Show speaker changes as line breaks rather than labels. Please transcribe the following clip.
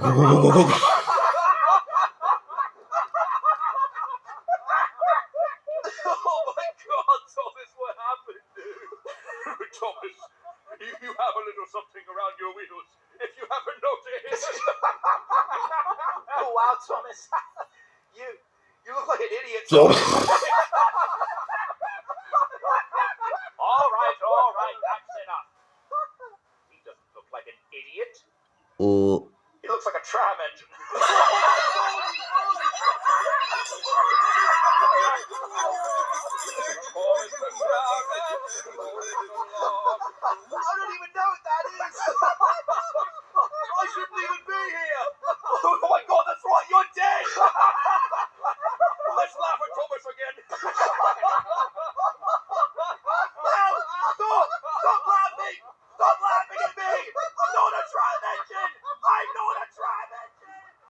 my God, Thomas, what happened? Thomas, you have a little something around your wheels, if you haven't noticed.
Oh, wow, Thomas. You look like an idiot.
All right, that's enough. He doesn't look like an idiot.
O
He looks like a tram engine. I don't even know what that is. I shouldn't even be here. Oh my God, that's right, you're dead.
Let's laugh at Thomas again.
No, stop laughing. Stop laughing at me. I'm not a tram engine. I'm not a tram